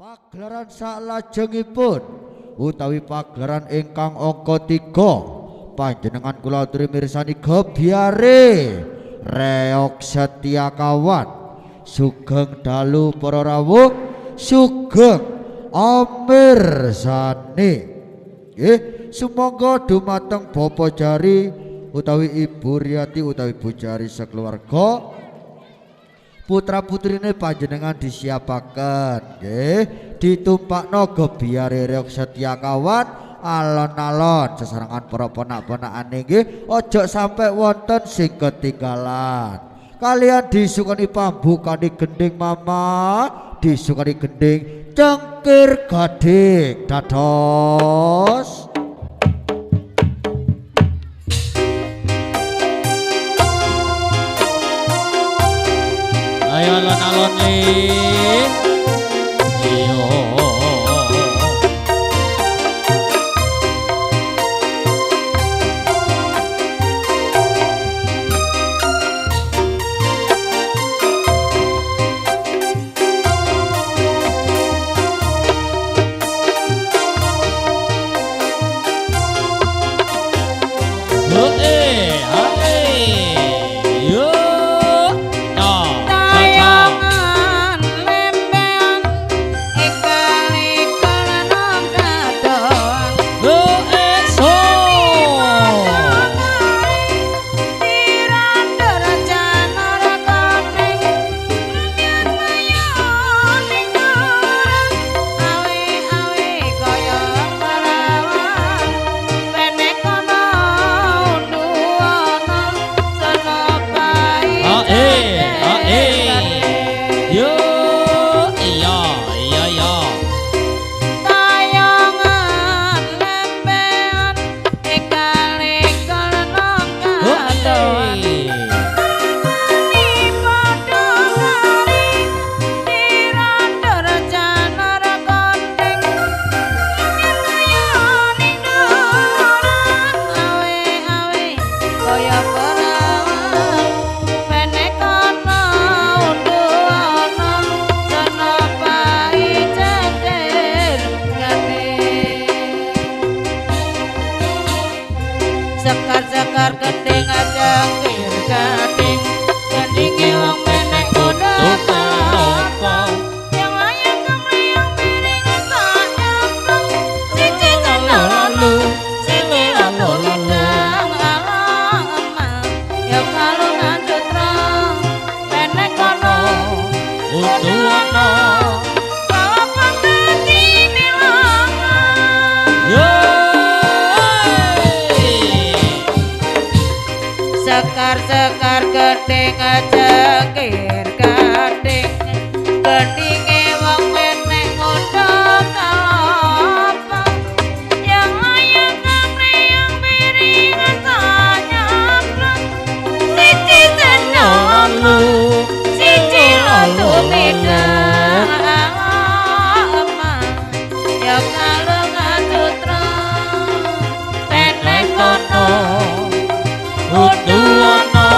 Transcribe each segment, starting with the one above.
Pagelaran salajengipun utawi pagelaran ingkang angka 3 panjenengan kula aturi mirsani Gebyare Reok Setyakawan sugeng dalu para rawuh sugeng amirsani nggih sumangga dumateng Bapak Jari utawi Ibu Riyati utawi Bu Jari sakeluarga putra putrine panjenengan disiapaken nggih ditumpakno Gebyare Reok Setyakawan alon-alon sesarengan para ponak-ponakane nggih aja sampai wonten sing ketinggalan kalian disukani pambukani gending mama disukani gending cengkir gading dados ayo alon-alon sekar-sekar gending aja cengkir gading gendinge wong menek kudu apa yang layak kemriyang piring tak nyaplung siji lalu siji lalu alang emak ya kalau ngandut rong menek kono kudu ana bawa pangdati nilangan sekar-sekar gending cengkir gading gendinge wong menek ngundang apa yang layak ngamriyang piringan tak nyaplung siji lalu siji lalu midang emak ya kalau ngadut rong menek kono kudu ana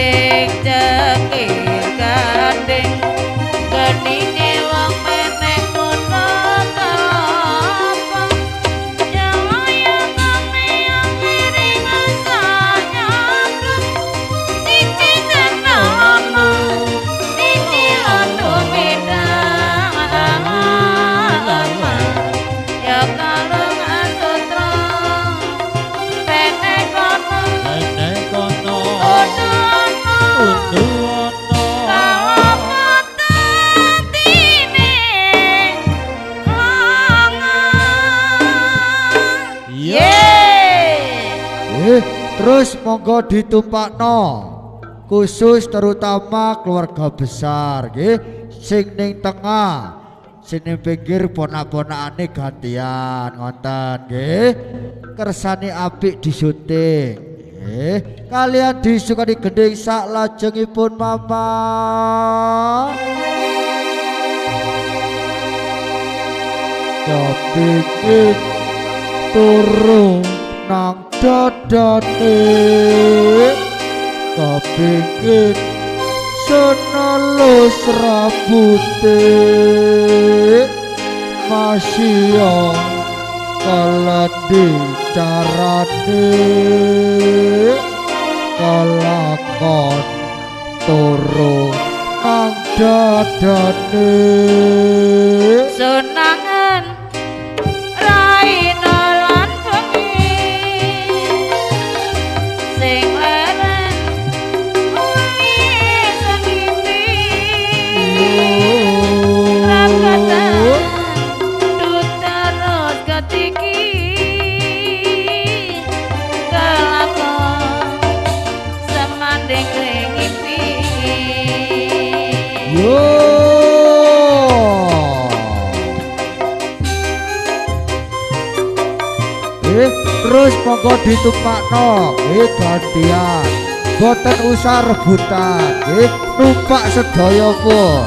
cengking cengkir gandeng geninge wong meneh ngono apa jaya kami yang miring asanya siji cenono siji londo medang ya kalung asutra pene kono terus monggo ditumpakno khusus terutama keluarga besar nggih sing ning tengah sing ning pinggir ponak-ponakane gantian ngoten nggih kersane apik disyuting nggih kalian disukani gending sak lajengipun mama kepingin turu nang dadane kepingin senelus rambute masih kaladi carane kalakon turu nang dadane sunangan raina lan bengi sing leren uli seniti rakatan terus ketiki kelakon semanding ngipi terus monggo ditumpakno gantian boten usah rebutan numpak sedaya pun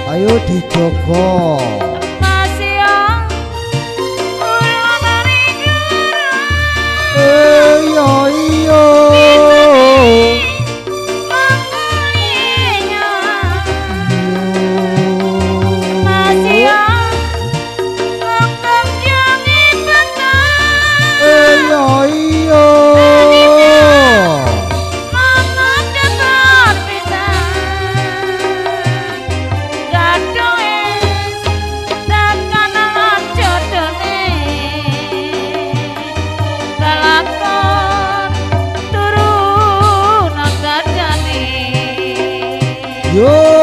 ayo dijogo masih iya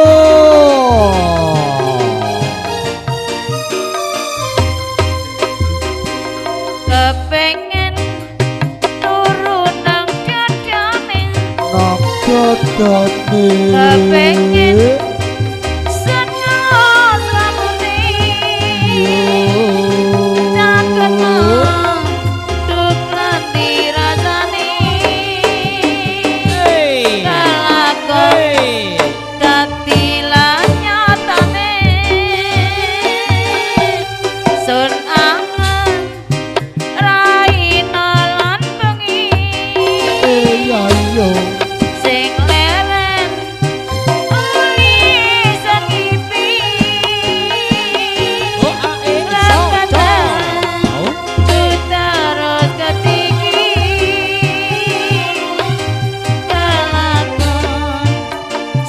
kepengen turun nang dadane kepengen seneng rambute caketno duk lanti rasane kalakon katilan nyatane sun angen raina lan bengi sing leren uli sengipi rakatan terus ketiki kalakon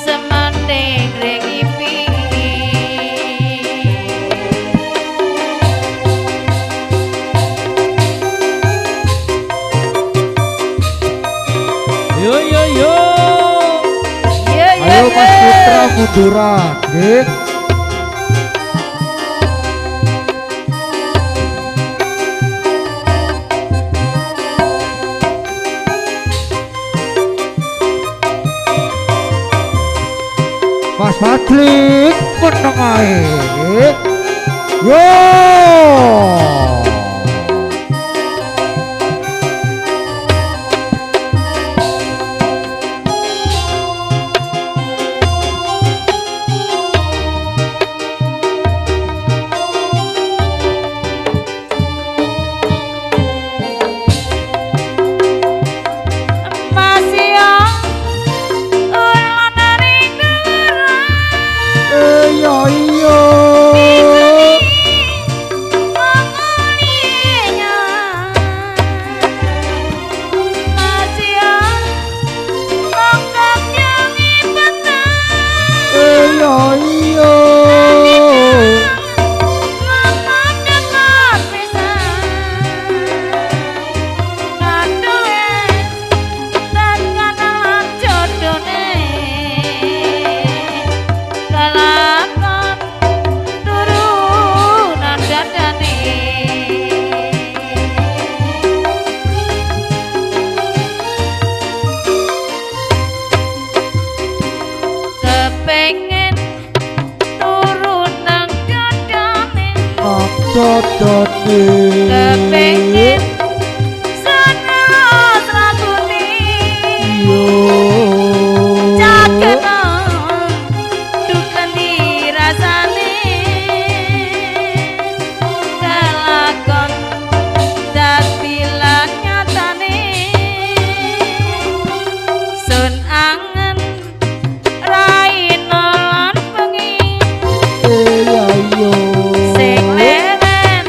semanding rengipi ayo Mas Putra munduran nggih Mas Fadli meneng ae. Yo. Kepengin seneng rambuti cakena dukan dirasane kelakon dadilan nyatane sun angen raina lan bengi sing leren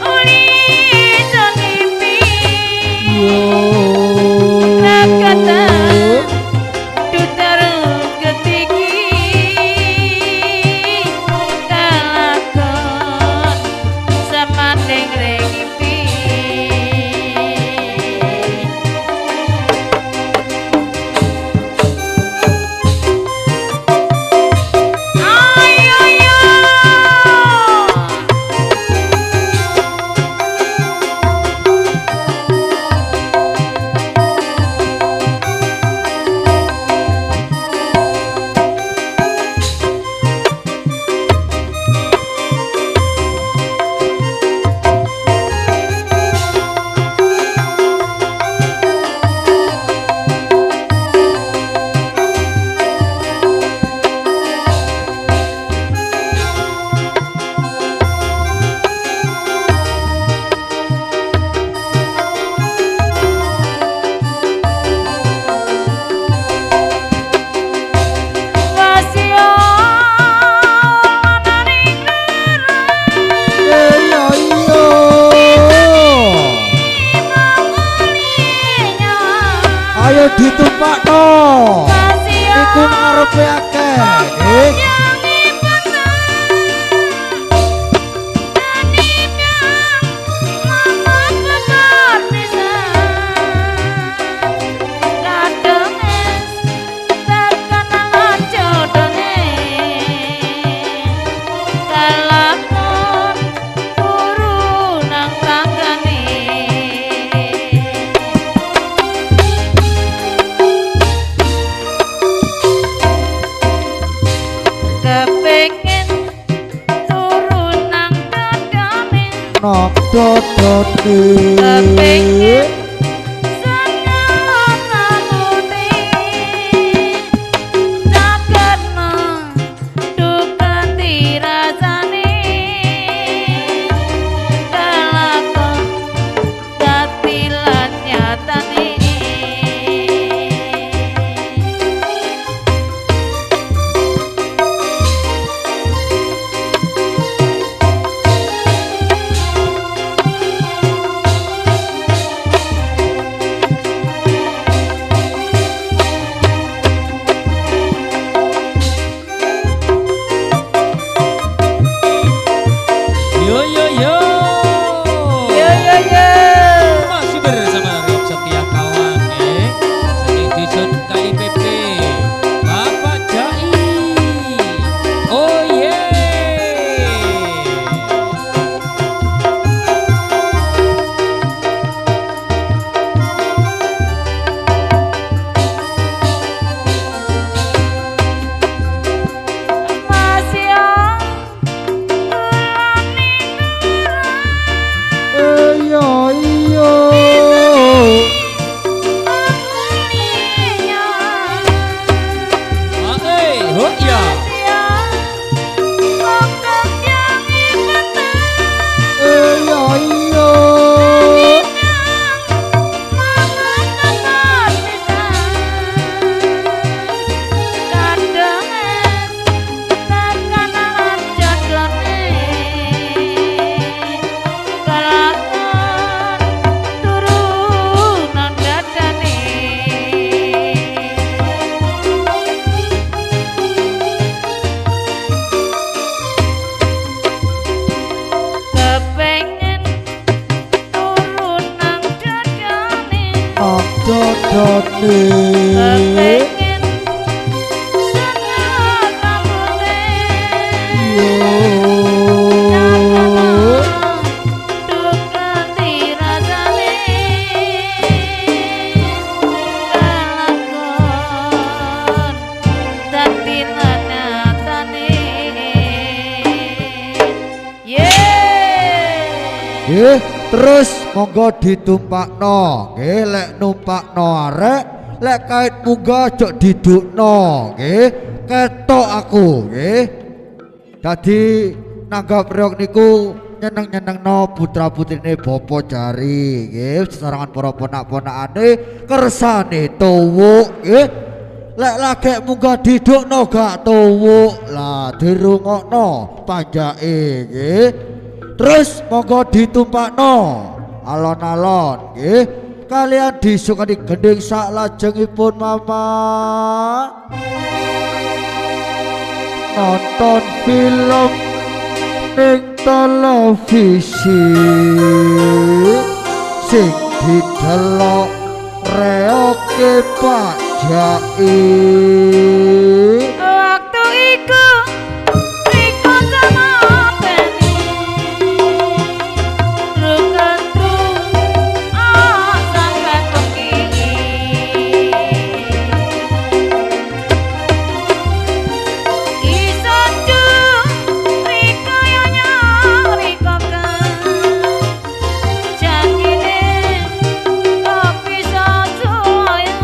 uli jenipi nekatan duter getiki kelakon semanding rengipi ayo yo Ayo ditumpakno. Iku ngarepe akeh. Kepengin turun nang dadane Nok dodone. kepengin seneng rambuti cakena dukan dirasane kelakon dadilan nyatane nggih terus monggo ditumpakno nggih lek numpakno arek lek kait munggah jok didukno nggih ketok aku nggih dadi nanggap reok niku nyeneng-nyenengno putra-putrine Bapa Jari nggih sesarengan para ponak-ponakane kersane tuwuk nggih lek lagek munggah didukno gak tuwuk lah dirungokno panjake nggih terus monggo ditumpakno alon-alon nggih kalian disukani gending sak lajengipun mama nonton film ning televisi sing didelok reoke Pak Jai Waktu iku Riko sama Beni Ruketru sampai bengi Isonju Riko yonya Riko kan Janjine kok bisa suaya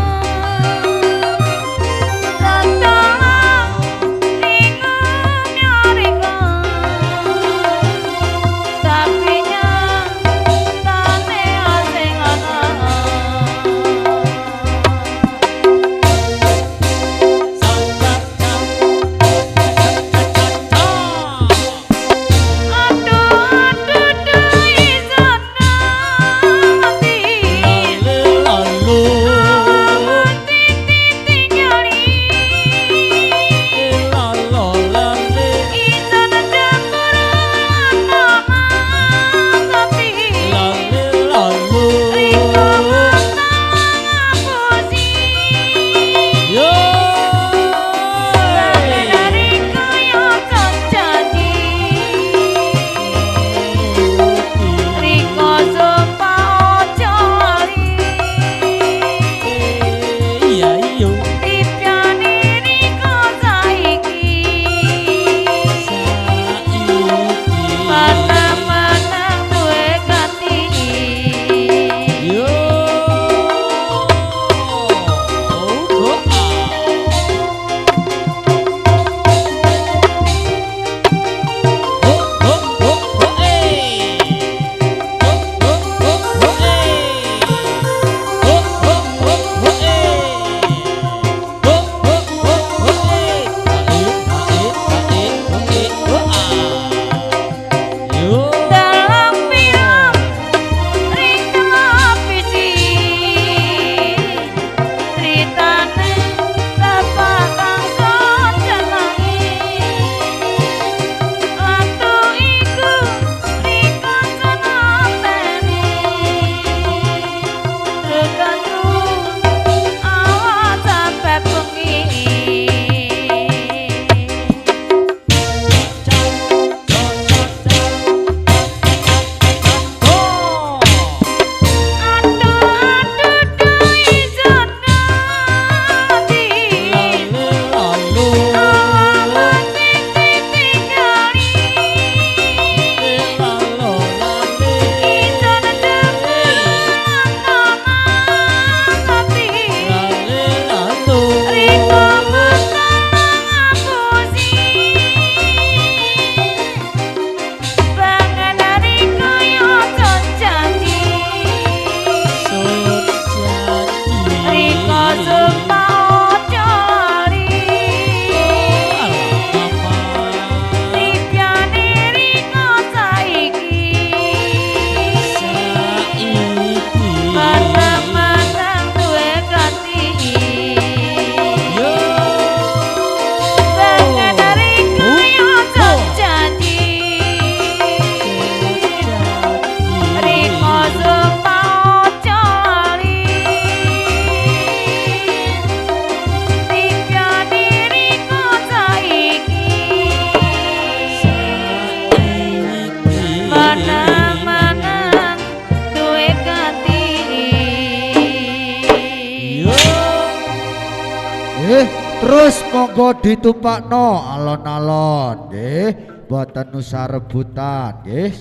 Terus monggo ditumpakno alon-alon nggih, boten usah rebutan nggih.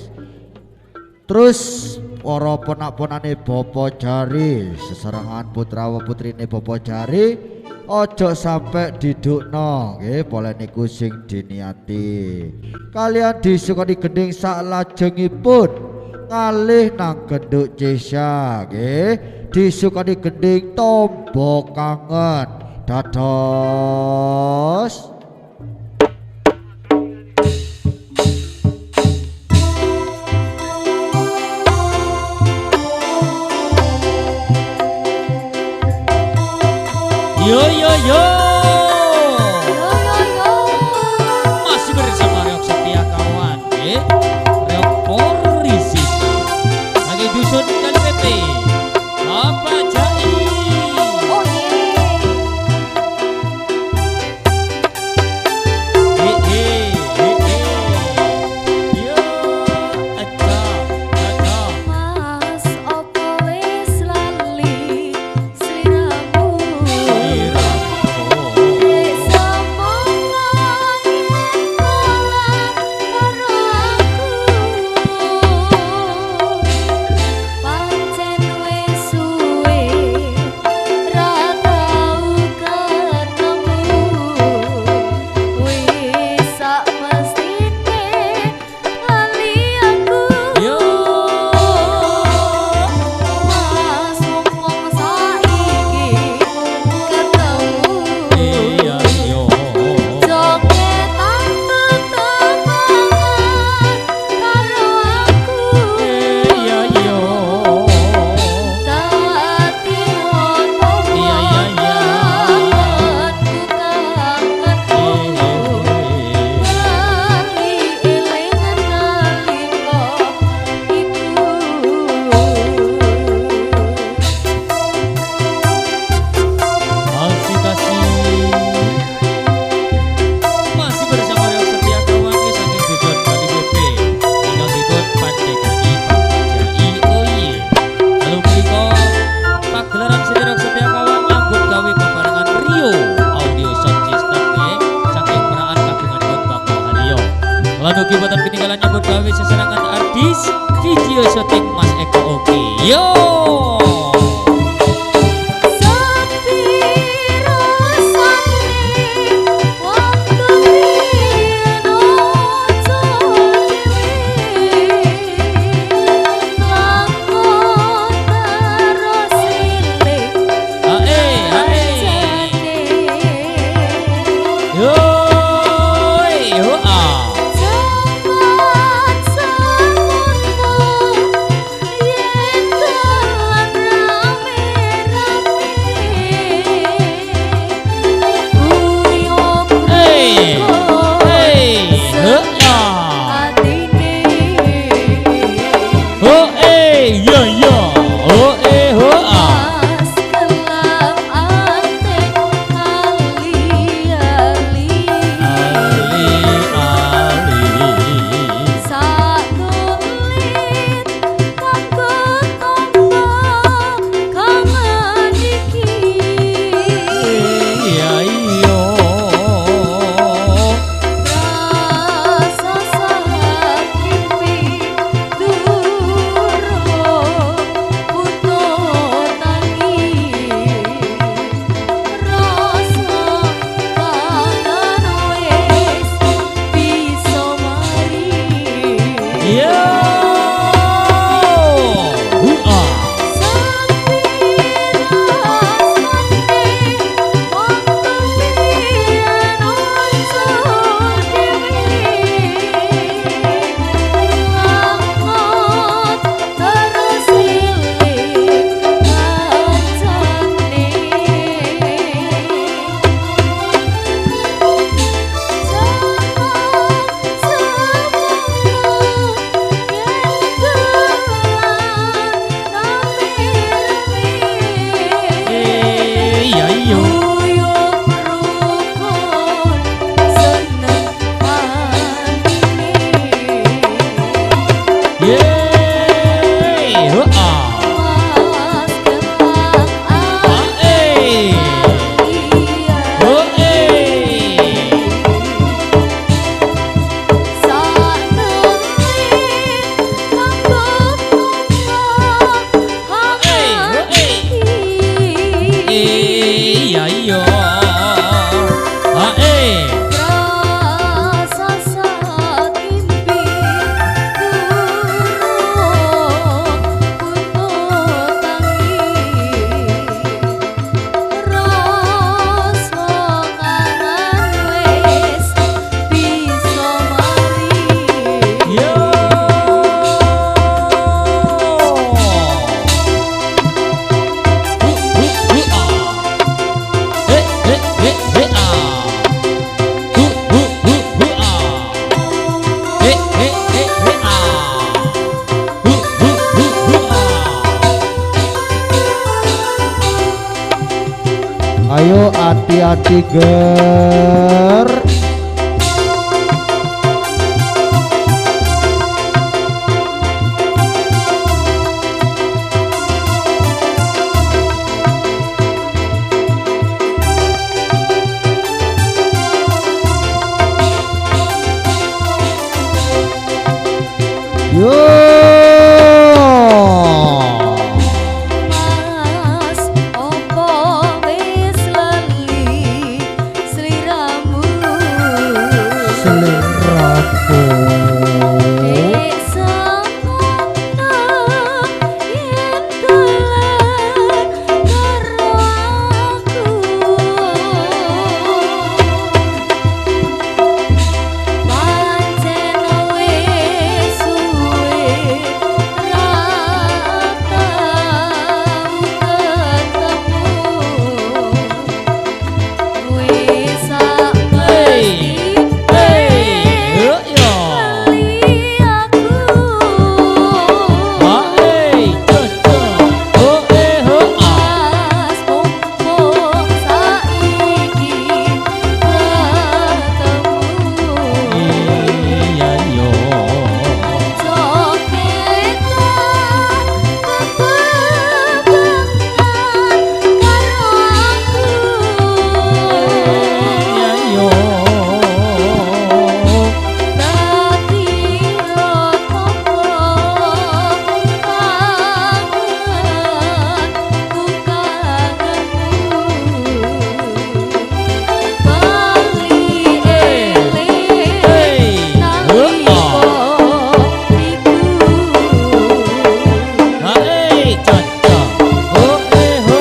Terus para ponak-ponane Bapa Jari seserangan putra putrine Bapa Jari ojo sampai didukno nggih boleh niku sing diniati. Kalian disukani gending sak lajengipun ngalih nang genduk Cisha nggih disukani gending tombo kangen dados yo yo yo. Yo yo yo. Masih bersama Reok Setia Kawan, Reok Polisi lagi dusun Kali PP Bapak Jai. Oh yeah. Yo aja Mas opo wis lali sliramu. Lalu buatan ketinggalan nyambut gawe seserangan artis video syuting Mas Eko Oki. Yo. ayo hati-hati ger. Yo Mas opo wis lali sliramu seliraku Samana yen dolan karo aku Pancen wis suwe ra tau ketemu Wis sak Yuk yo. lali aku Mas mumpung saiki ketemu Iya yo. Coketan kebebangan karo aku Iya yo. Dadi rotopo kangen ku kangenmu Bali eling nalika iku Hai caca. Oh eh ho.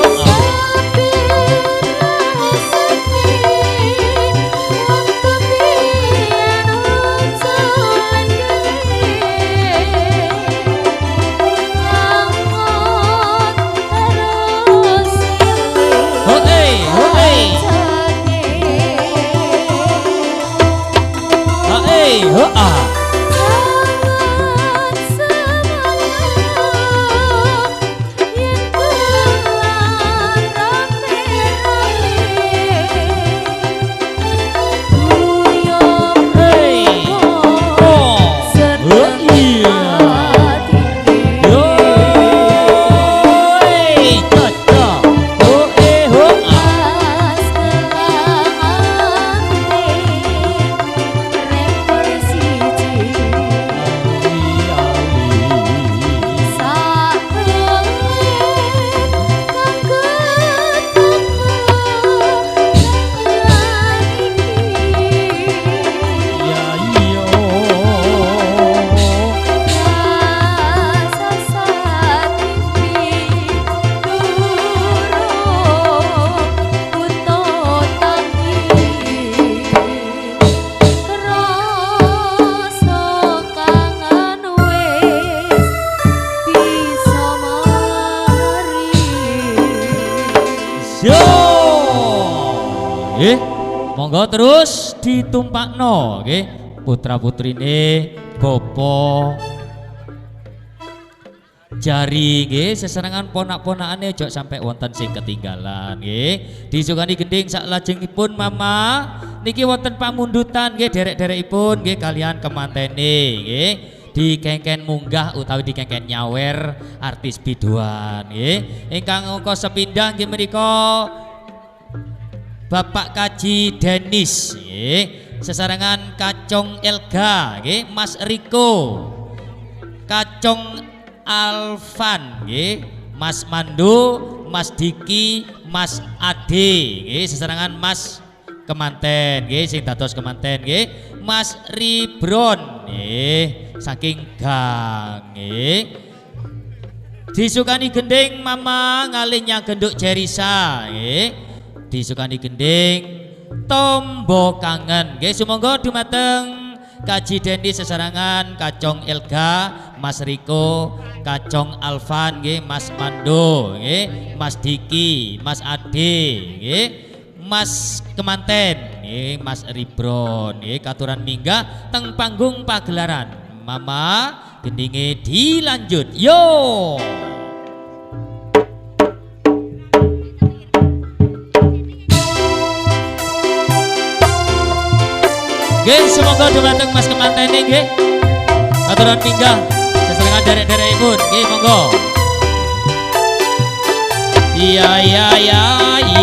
Hai ho ah. Hei. Oh. Iya. Yo. Hei caca. Oh eh ho ah. Ya iyo. Yo. Monggo terus ditumpakno nggih putra-putrine Bopo Jari nggih sesarengan ponak-ponakane aja sampai wonten sing ketinggalan nggih. Disukani gending saklajengipun Mama niki wonten pamundutan nggih derek-derekipun nggih kalian kemantene nggih. Dikengken munggah utawi dikengken nyawer artis biduan nggih. Ingkang angka sepindhah nggih menika Bapak Kaji Denis nggih. Sesarengan Kacong Elga nggih, Mas Riko. Kacong Alvan nggih, Mas Mando, Mas Diki, Mas Ade nggih, sesarengan Mas kemanten nggih sing dados kemanten nggih. Mas Ribron nggih saking Gang nggih. Disukani gending Mama ngalih nyang genduk Jerisa nggih. Disukani gending Tombo Kangen nggih. Sumangga dumateng Kaji Dendi sesarangan Kacong Elga, Mas Riko, Kacong Alvan nggih, Mas Mando nggih, Mas Diki, Mas Ade nggih, Mas kemanten nggih, Mas Ribron nggih katuran minggah teng panggung pagelaran. Mama gendinge dilanjut. Yo. Nggih, semoga dumateng Mas Kemantene nggih. Aturan pinggah sesarengan derek-derekipun. Nggih, monggo. Iya iya iya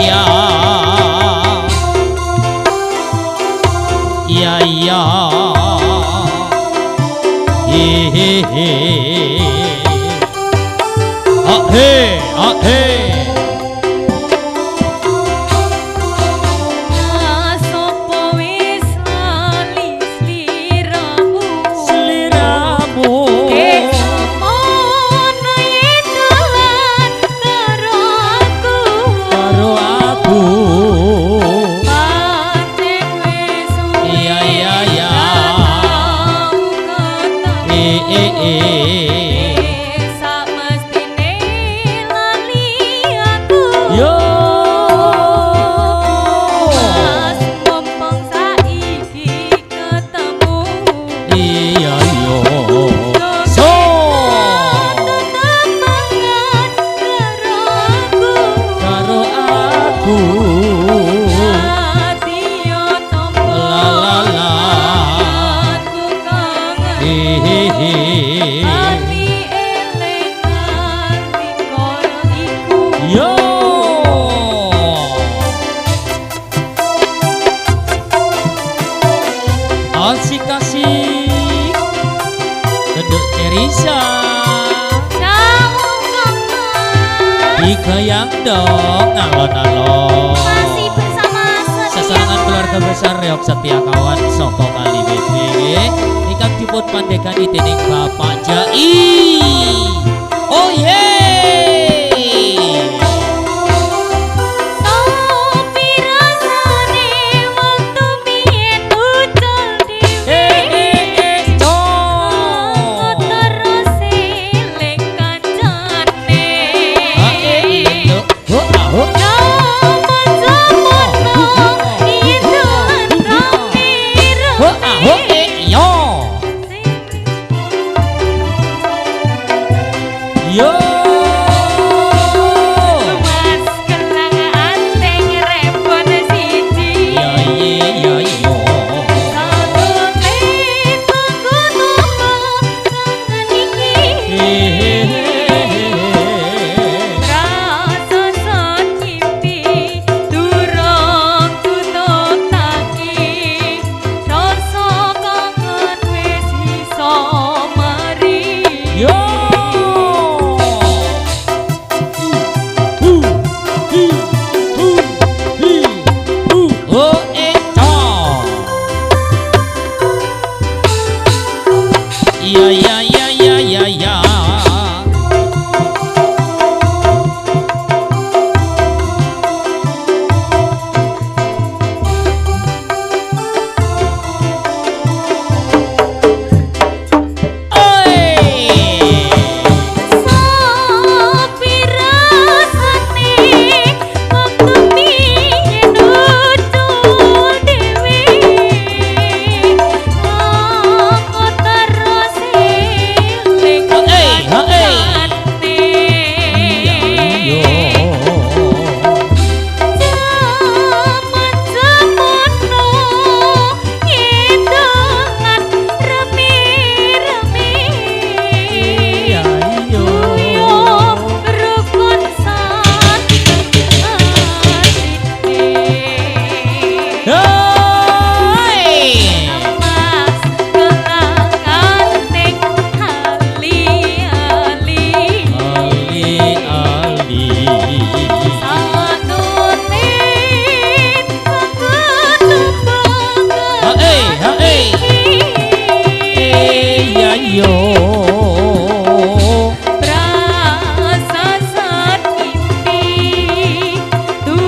iya. Iya iya. Hehehe. Ah he, ah he. Digayang dong alon-alon. Masih bersama sesarengan keluarga besar Reok Setia Kawan Soko Kali BB ingkang dipun pandegani dening Bapak Jai. Oh yeay.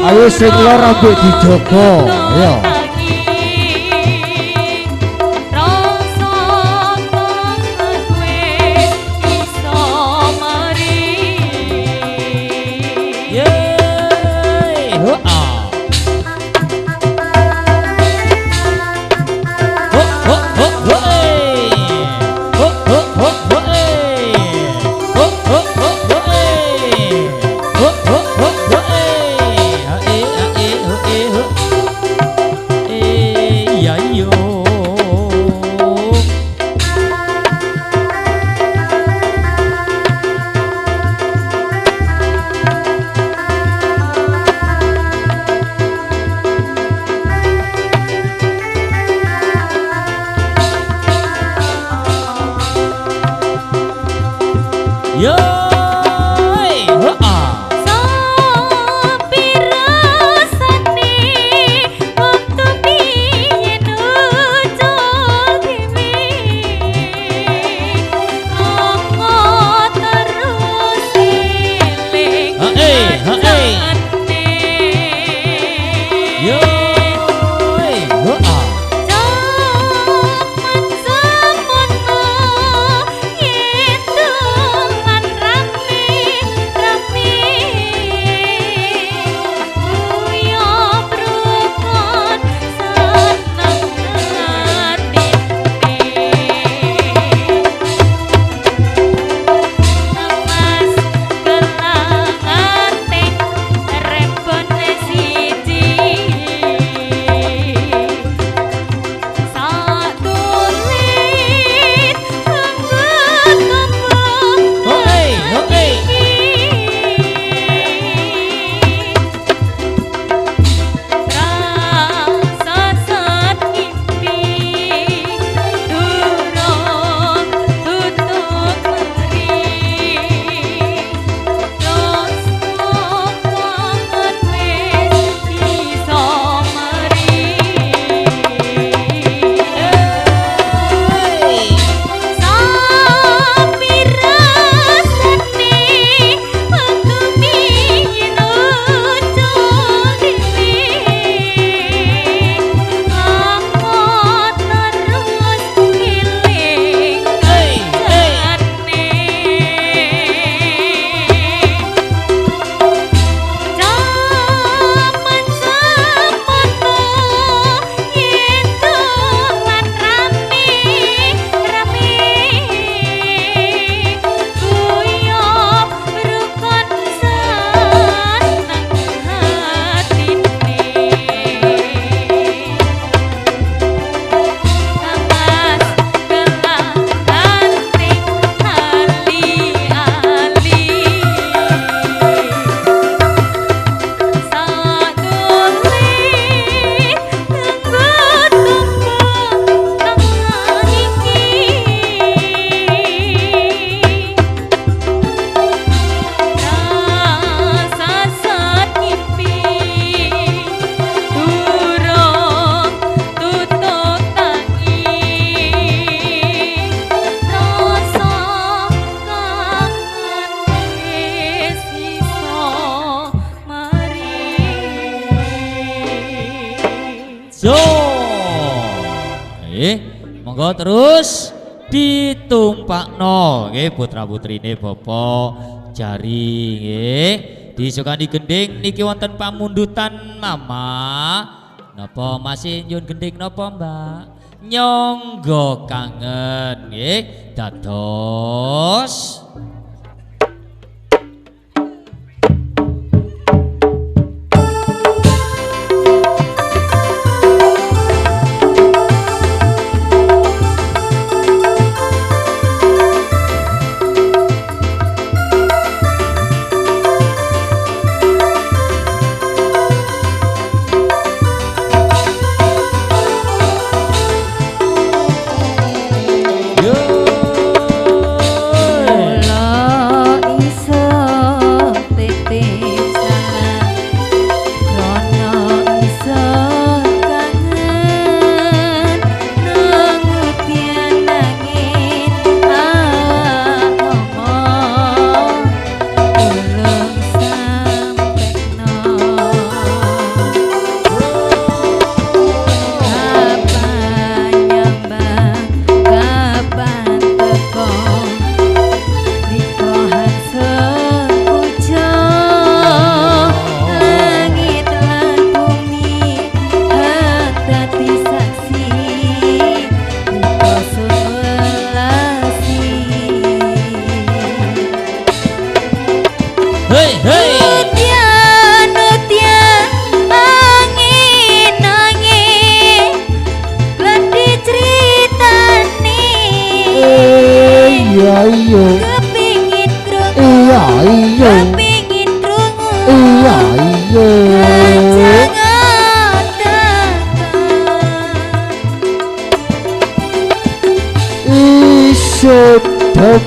Ayo sing lor ambek dijogo ya. Yo, heeh. Yo, heeh. Yo, monggo terus ditumpakno nggih putra-putrine Bapak Jari nggih. Disukani gending niki wonten pamundutan Mama. Napa masih nyun gending napa Mbak? Nyonggo kangen nggih dados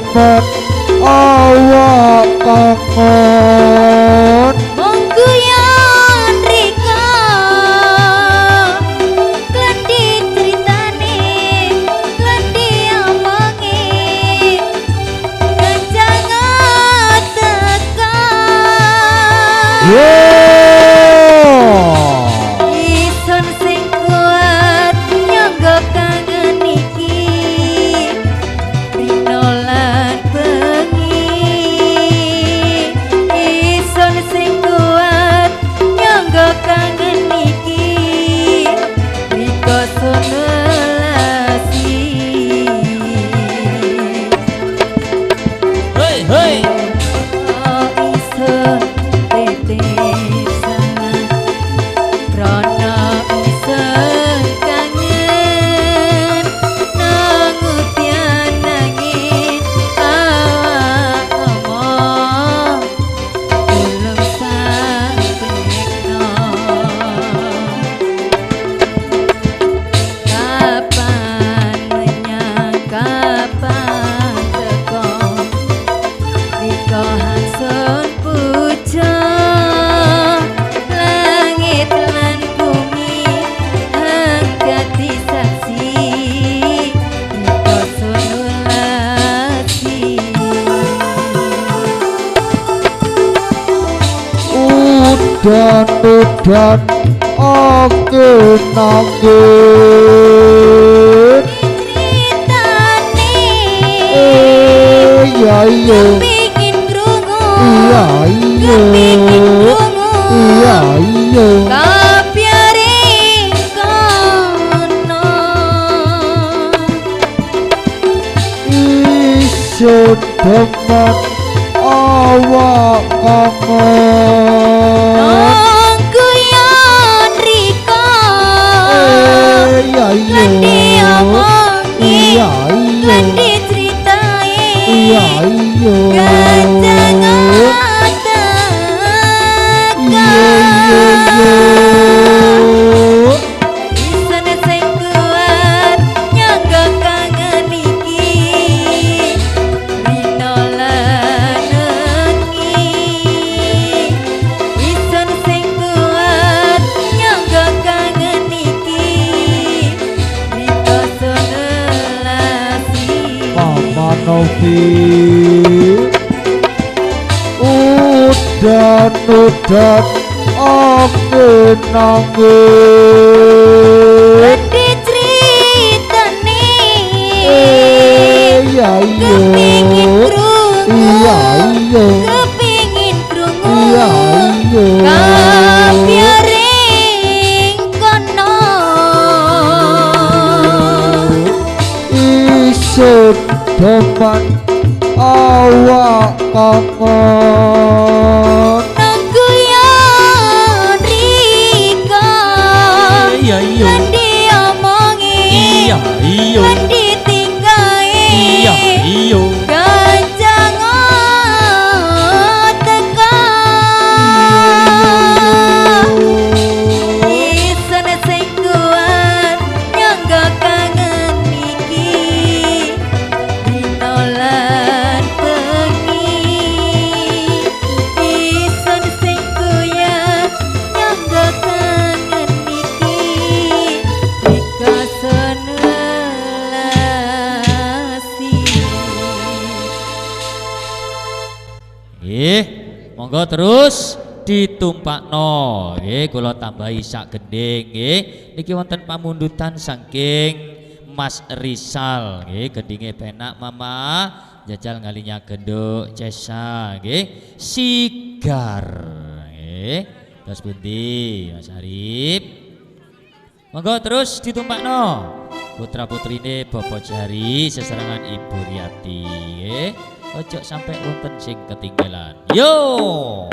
Demet awak kangen Mongguyon Rika Klendi ceritane Klendi omongi Kenjangan tekan Ison sing kuat nyangga kangen iki Rino lan bengi Ison sing kuat nyangga kangen iki Riko sonelasi Hei hei. Oh ison titip sangat Rono ison kangen Nangutian nangin awak ngomong Belum sampekno Kapan menyang kapan teko Riko hangsun puja Langit lan bumi Hangkati saksi Riko sonulasi udan angin angin Ceritane iya iya Kepingin krungu iya iya Kepingin krungu iya iya Kapiaring kono isun teman awak kangen Nongguyon Riko iya iya Klendi omongi iya iya Klendi ceritain iya iya Kenjangan iya iya tekan Ison sing kuat nyangga kangen iki Rino lan nengi Ison sing kuat nyangga kangen iki Riko sonelasi Mama Novi udan angin angin Klendi ceritane iya iya Kepingin krungu iya iya Kepingin krungu iya iya Kapiaring kono isun teman awak kangen Nongguyon Riko Iya iya. Klendi omongi Iya iya. Klendi tinggai Iya iya. Kenjangan tekan Ison sing kuat nyangga kangen iki Rino lan bengi Ison sing kuat nyangga kangen iki Riko sonelasi Nggih, monggo terus ditumpakno. Nggih, kula tambahi sak gending nggih. Niki wonten pamundutan saking Mas Rizal nggih, gendinge penak Mama. Jajal ngalinya genduk Cesa nggih. Sigar nggih. Terus pundi Mas Arif? Monggo terus ditumpakno. Putra-putrine Bapak Jari sesarengan Ibu Riyati nggih. Ojo sampai wonten sing ketinggalan. Yo.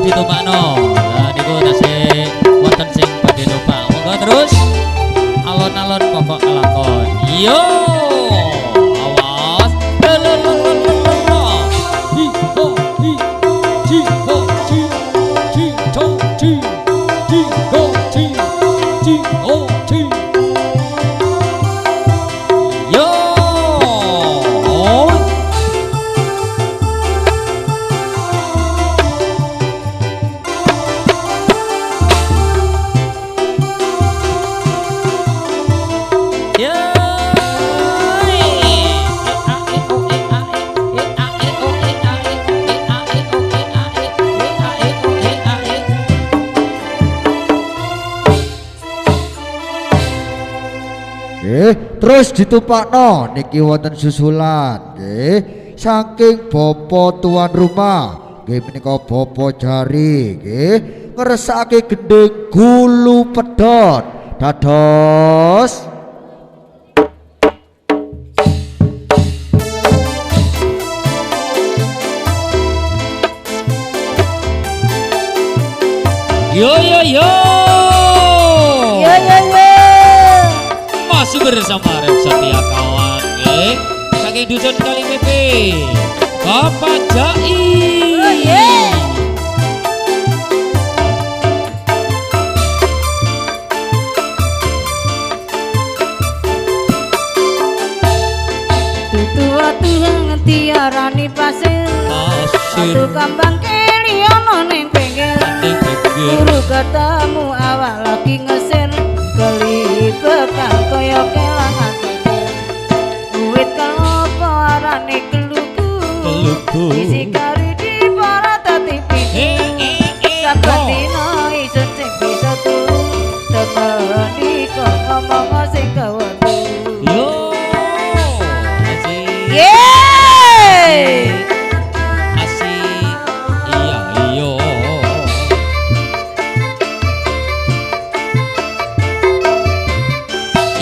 ditumpakno. Lah niku tasih wonten sing badhe numpak. Monggo terus alon-alon pokok lakon. Yo awas. Lelelelelelele. Hi ho hi ji ho ji ho ji ho ji ho ji. Yo terus ditumpakno niki wonten susulan nggih saking bapa tuan rumah nggih menika Bapa Jari nggih ngresake gendhing gulu pedhot dados yo yo yo. Yo yo yo. Masih bersama Rep Setia Kawan saking dusun Kali Pepe Bapak Jai. Oh yeah. Tutua Tuhan tiarani pasir Satu kambang keli ono ning pinggir Guru ketemu awal lagi ngesir Keli bekal koyo kelangan pikir Duit kelopo arane keluku Isi kari di para tati piku Saben dino isun sing bisa turu Temen kok ngomong sing kawetu Yo asik Yeay asik iya iyo.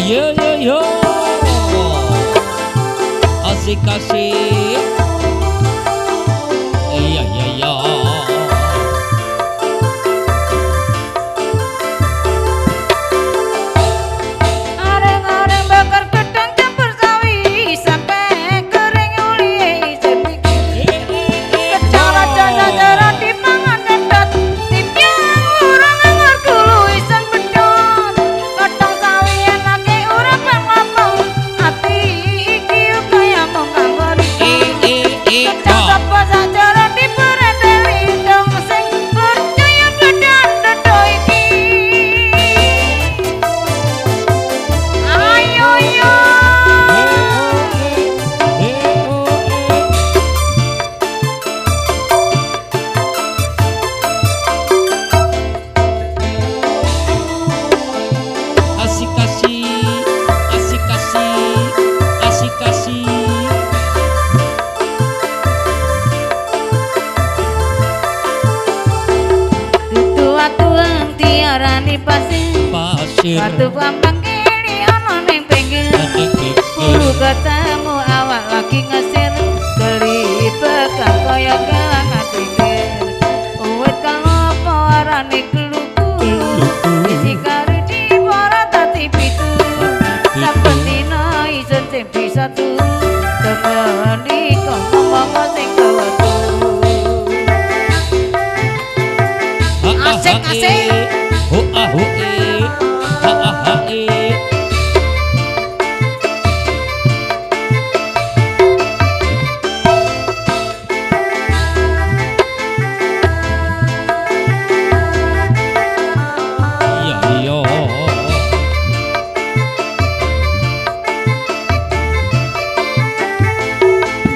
Yo yo yo asik asik iya iya iya. Areng-areng bakar gedang campur sawi sampai kering uli isin mikir kecara jalan-jalan dipangan nedot tipiang urang ngar gulu isin bedot kadang sawi enake urang lapang ati iki kaya mung kanggo iki kadang sapa sajaran diperendeli dong sing percaya badan dedo iki ayo yo Asik kasih, asik kasih, asik kasih. tutua-tuang tiarani pasir Pasir Batu pampang kiri ono ning pinggir Guru ketemu awak lagi ngesir Geli bekal koyo kelangan pikir Uwit kelopo arane keluku Isi kari di para tati pitu Saben dino isun sing bisa turu Temen kok ngomong sing kawetu Asik, asik. Ho ah ho ha ah ha iya iya.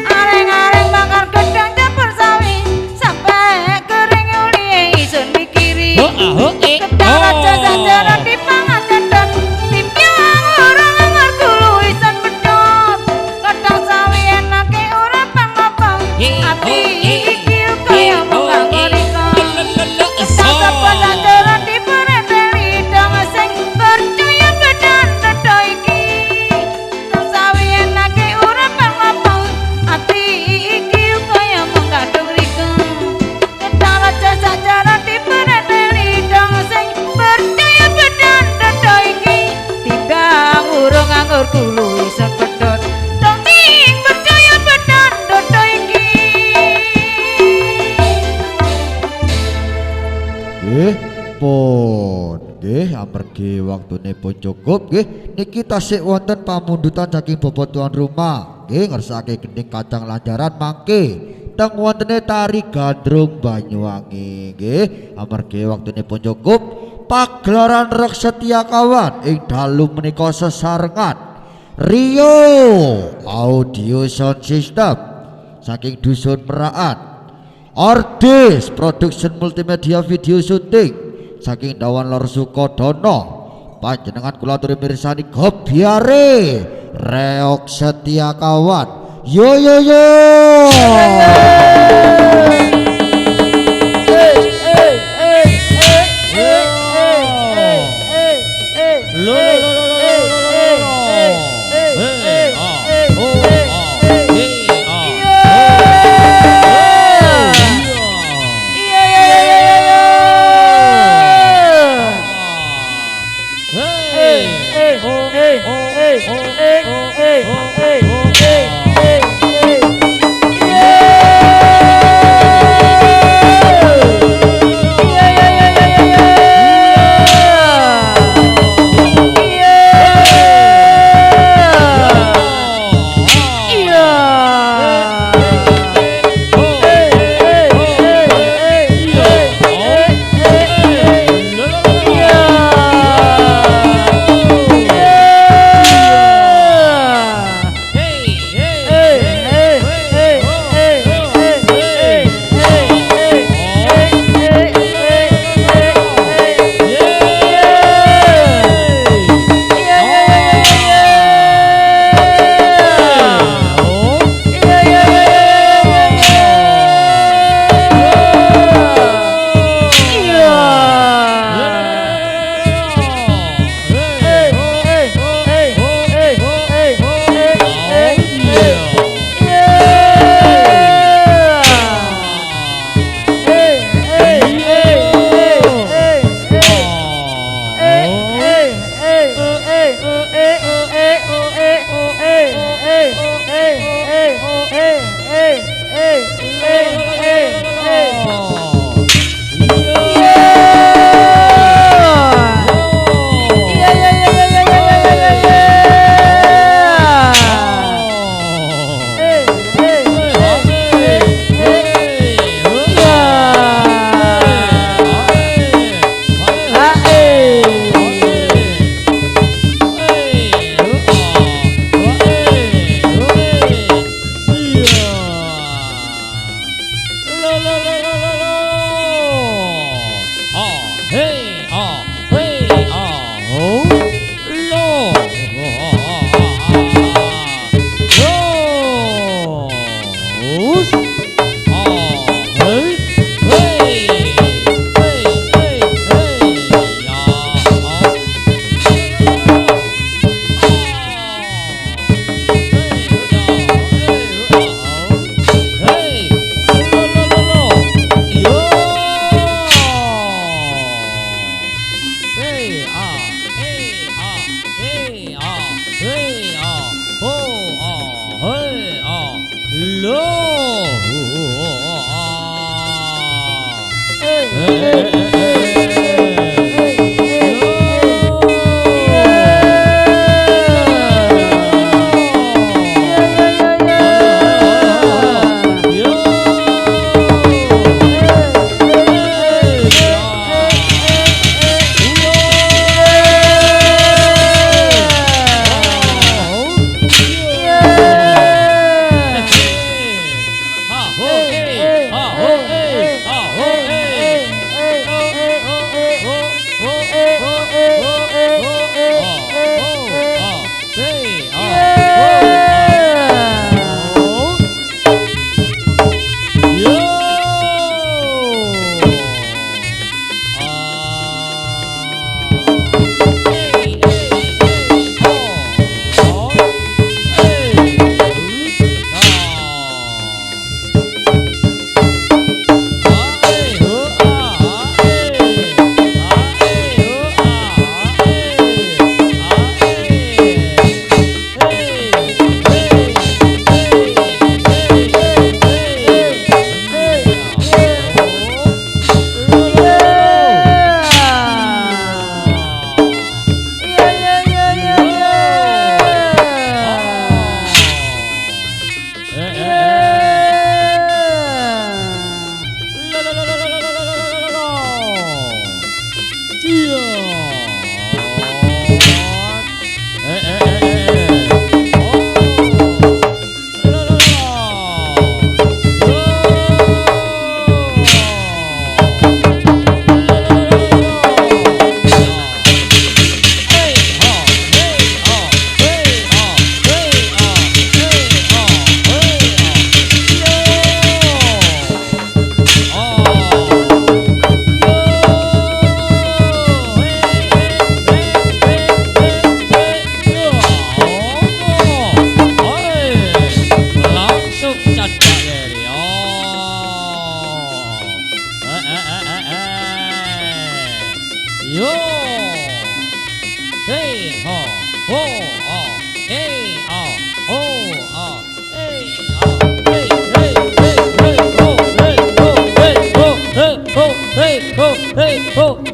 Areng-areng bakar gedang campur sawi sampai kering uli isun mikiri Ho ah ho Kedarat jasa Nuwun. Nggih, amargi waktunipun cukup nggih, niki tasih wonten pamundutan saking Bapak tuan rumah. Nggih, ngersake gending kacang lanjaran mangke teng wontene tari gandrung Banyuwangi. Nggih, amargi waktunipun cukup, pagelaran Rek Setia Kawan ing dalu menika sesarengan Rio Audio Sound System saking Dusun Meraan, Ordis Production Multimedia Video Shooting saking Dawan Lor Sukodono, panjenengan kula aturi mirsani Gobiare Reok Setia Kawan. Yo yo yo.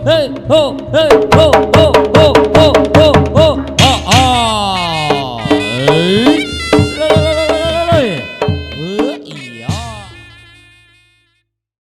Hey ho,